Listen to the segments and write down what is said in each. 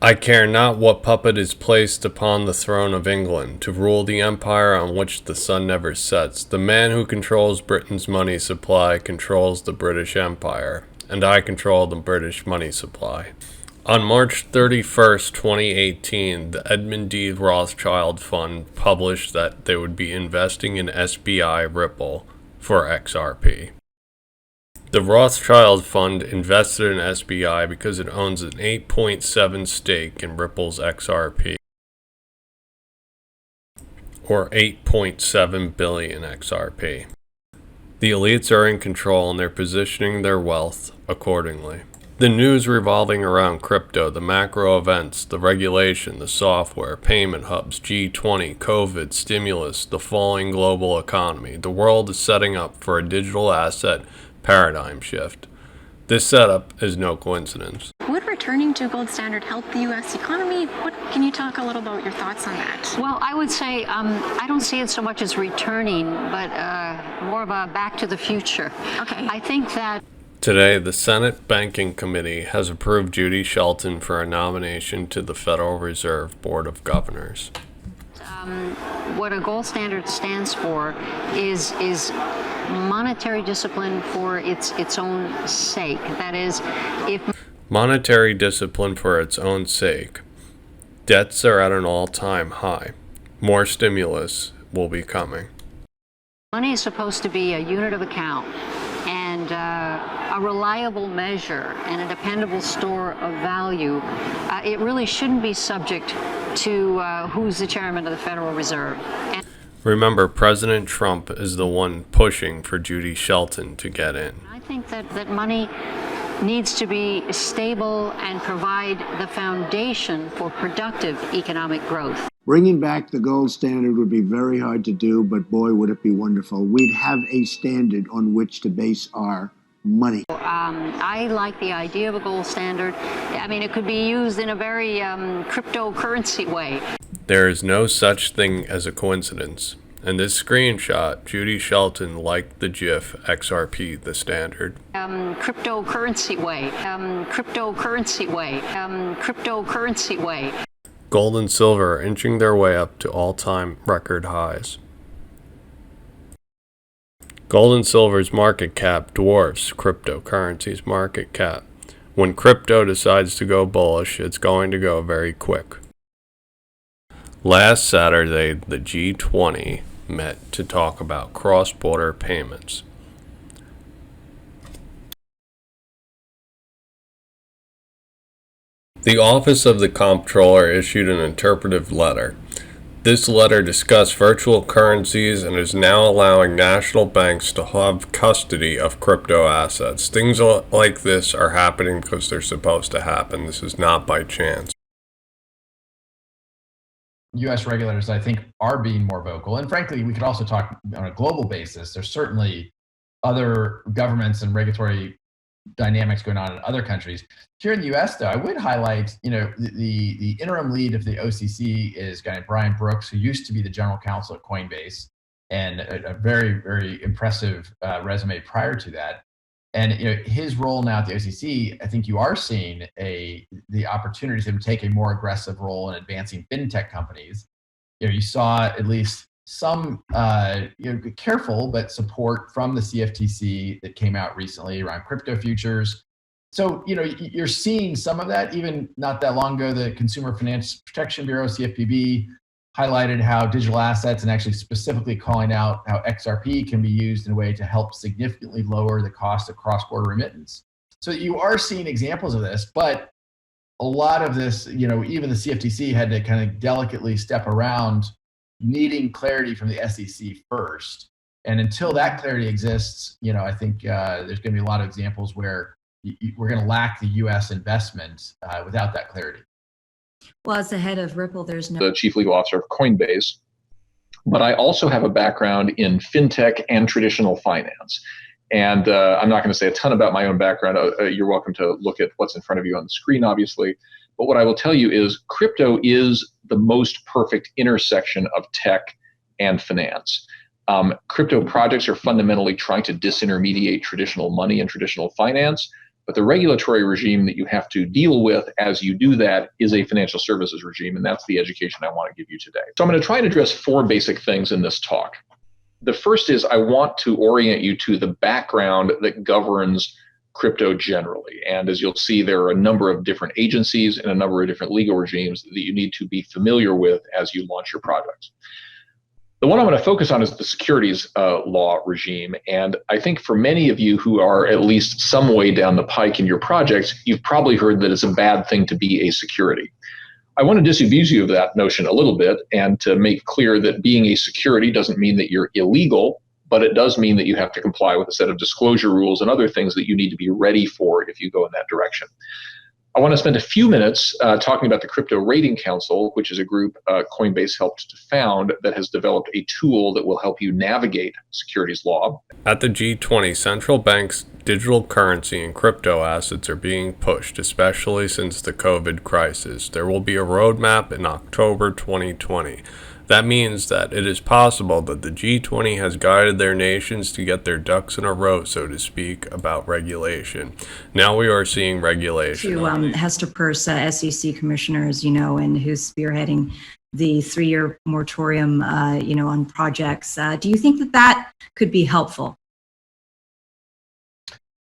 I care not what puppet is placed upon the throne of England to rule the empire on which the sun never sets. The man who controls Britain's money supply controls the British Empire, and I control the British money supply. On March 31st, 2018, the Edmund D. Rothschild Fund published that they would be investing in SBI Ripple for XRP. The Rothschild Fund invested in SBI because it owns an 8.7 stake in Ripple's XRP, or 8.7 billion XRP. The elites are in control and they're positioning their wealth accordingly. The news revolving around crypto, the macro events, the regulation, the software, payment hubs, G20, COVID, stimulus, the falling global economy. The world is setting up for a digital asset paradigm shift. This setup is no coincidence. Would returning to gold standard help the U.S. economy? Can you talk a little about your thoughts on that? Well, I would say I don't see it so much as returning, but more of a back to the future. Okay. I think that Today, the Senate Banking Committee has approved Judy Shelton for a nomination to the Federal Reserve Board of Governors. what a gold standard stands for is monetary discipline for its own sake. That is, if Monetary discipline for its own sake. Debts are at an all-time high. More stimulus will be coming. money is supposed to be a unit of account and a reliable measure and a dependable store of value, it really shouldn't be subject to who's the chairman of the Federal Reserve. And Remember, President Trump is the one pushing for Judy Shelton to get in. I think that money needs to be stable and provide the foundation for productive economic growth. Bringing back the gold standard would be very hard to do, but boy, would it be wonderful. We'd have a standard on which to base our money. I like the idea of a gold standard. I mean, it could be used in a very cryptocurrency way. There is no such thing as a coincidence. In this screenshot, Judy Shelton liked the GIF XRP, the standard. Cryptocurrency way. Cryptocurrency way. Cryptocurrency way. Gold and silver are inching their way up to all-time record highs. Gold and silver's market cap dwarfs cryptocurrency's market cap. When crypto decides to go bullish, it's going to go very quick. Last Saturday, the G20 met to talk about cross-border payments. The Office of the Comptroller issued an interpretive letter. This letter discussed virtual currencies and is now allowing national banks to have custody of crypto assets. Things like this are happening because they're supposed to happen. This is not by chance. U.S. regulators, I think, are being more vocal. And frankly, we could also talk on a global basis. There's certainly other governments and regulatory dynamics going on in other countries. Here in the U.S., though, I would highlight, the interim lead of the OCC is a guy Brian Brooks, who used to be the general counsel at Coinbase, and a very, very impressive resume prior to that. And his role now at the OCC, I think you are seeing the opportunity to take a more aggressive role in advancing fintech companies. You saw at least some careful but support from the CFTC that came out recently around crypto futures. So you're seeing some of that. Even not that long ago, the Consumer Finance Protection Bureau, CFPB, highlighted how digital assets, and actually specifically calling out how XRP can be used in a way to help significantly lower the cost of cross-border remittance. So you are seeing examples of this, but a lot of this, even the CFTC had to kind of delicately step around needing clarity from the SEC first. And until that clarity exists, I think there's going to be a lot of examples where we're going to lack the U.S. investment without that clarity. Well, as the head of Ripple, there's no... The chief legal officer of Coinbase. But I also have a background in fintech and traditional finance. And I'm not going to say a ton about my own background. You're welcome to look at what's in front of you on the screen, obviously. But what I will tell you is crypto is the most perfect intersection of tech and finance. Crypto projects are fundamentally trying to disintermediate traditional money and traditional finance. But the regulatory regime that you have to deal with as you do that is a financial services regime, and that's the education I want to give you today. So I'm going to try and address 4 basic things in this talk. The first is I want to orient you to the background that governs crypto generally. And as you'll see, there are a number of different agencies and a number of different legal regimes that you need to be familiar with as you launch your projects. The one I'm going to focus on is the securities law regime. And I think for many of you who are at least some way down the pike in your projects, you've probably heard that it's a bad thing to be a security. I want to disabuse you of that notion a little bit and to make clear that being a security doesn't mean that you're illegal, but it does mean that you have to comply with a set of disclosure rules and other things that you need to be ready for if you go in that direction. I want to spend a few minutes talking about the Crypto Rating Council, which is a group Coinbase helped to found that has developed a tool that will help you navigate securities law. At the G20, central banks' digital currency and crypto assets are being pushed, especially since the COVID crisis. There will be a roadmap in October 2020. That means that it is possible that the G20 has guided their nations to get their ducks in a row, so to speak, about regulation. Now we are seeing regulation. To Hester Peirce, SEC commissioner, as you know, and who's spearheading the 3-year moratorium, on projects. Do you think that that could be helpful?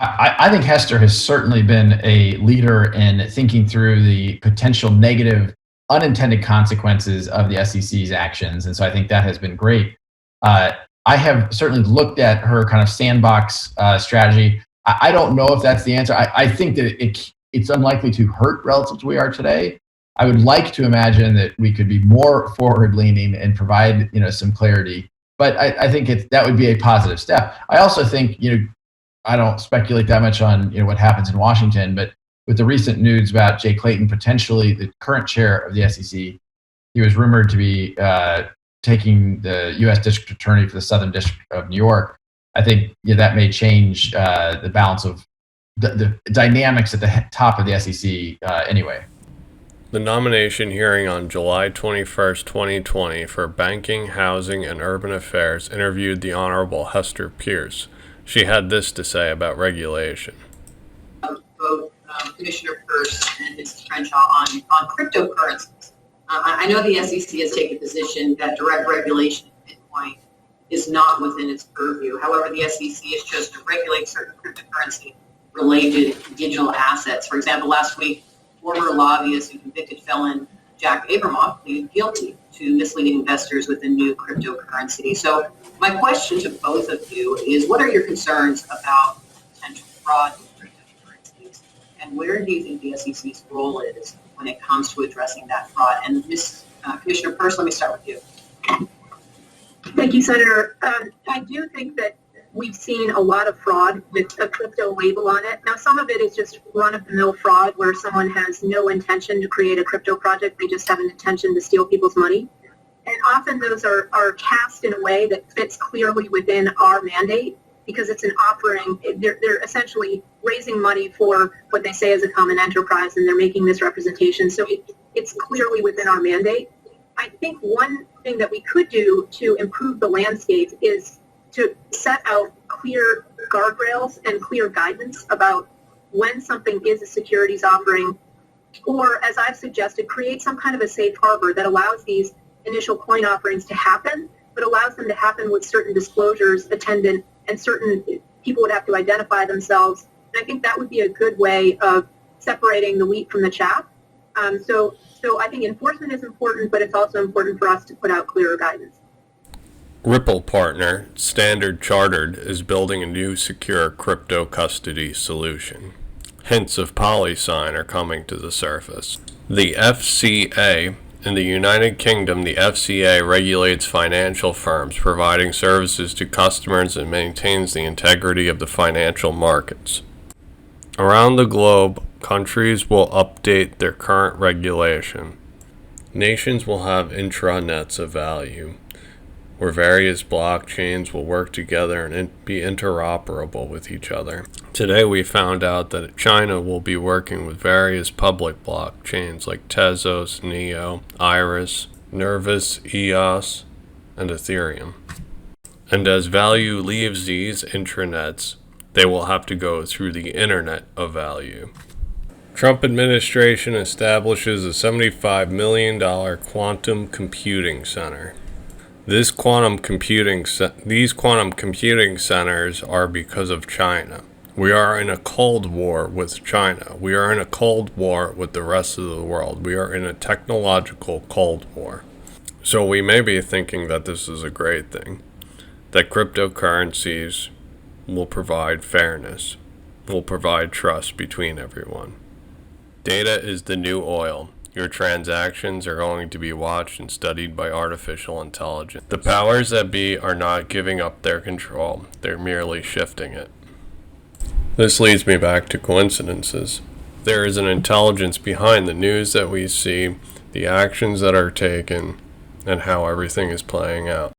I think Hester has certainly been a leader in thinking through the potential negative unintended consequences of the SEC's actions. And so I think that has been great. I have certainly looked at her kind of sandbox strategy. I don't know if that's the answer. I think that it's unlikely to hurt relative to where we are today. I would like to imagine that we could be more forward-leaning and provide some clarity. But I think that would be a positive step. I also think I don't speculate that much on what happens in Washington, but with the recent news about Jay Clayton, potentially the current chair of the SEC, he was rumored to be taking the U.S. District Attorney for the Southern District of New York. I think that may change the balance of the dynamics at the top of the SEC anyway. The nomination hearing on July 21st, 2020 for Banking, Housing, and Urban Affairs interviewed the Honorable Hester Peirce. She had this to say about regulation. Both Commissioner Peirce and Mrs. Crenshaw on cryptocurrencies. I know the SEC has taken a position that direct regulation of Bitcoin is not within its purview. However, the SEC has chosen to regulate certain cryptocurrency-related digital assets. For example, last week, former lobbyist and convicted felon Jack Abramoff pleaded guilty to misleading investors with a new cryptocurrency. So my question to both of you is, what are your concerns about potential fraud with cryptocurrencies? And where do you think the SEC's role is when it comes to addressing that fraud? And Commissioner Peirce, let me start with you. Thank you, Senator. I do think that we've seen a lot of fraud with a crypto label on it. Now, some of it is just run-of-the-mill fraud where someone has no intention to create a crypto project. They just have an intention to steal people's money. And often those are cast in a way that fits clearly within our mandate because it's an offering. They're essentially raising money for what they say is a common enterprise, and they're making this representation. So it's clearly within our mandate. I think one thing that we could do to improve the landscape is to set out clear guardrails and clear guidance about when something is a securities offering, or as I've suggested, create some kind of a safe harbor that allows these initial coin offerings to happen, but allows them to happen with certain disclosures attendant, and certain people would have to identify themselves. And I think that would be a good way of separating the wheat from the chaff. So I think enforcement is important, but it's also important for us to put out clearer guidance. Ripple partner Standard Chartered is building a new secure crypto custody solution. Hints of PolySign are coming to the surface. The FCA in the United Kingdom, the FCA regulates financial firms, providing services to customers and maintains the integrity of the financial markets. Around the globe, countries will update their current regulation. Nations will have intranets of value, where various blockchains will work together and be interoperable with each other. Today we found out that China will be working with various public blockchains like Tezos, Neo, Iris, Nervus, EOS, and Ethereum. And as value leaves these intranets, They will have to go through the Internet of Value. Trump administration establishes a $75 million quantum computing center. These quantum computing centers are because of China. We are in a Cold War with China. We are in a Cold War with the rest of the world. We are in a technological Cold War. So we may be thinking that this is a great thing, that cryptocurrencies will provide fairness, will provide trust between everyone. Data is the new oil. Your transactions are going to be watched and studied by artificial intelligence. The powers that be are not giving up their control. They're merely shifting it. This leads me back to coincidences. There is an intelligence behind the news that we see, the actions that are taken, and how everything is playing out.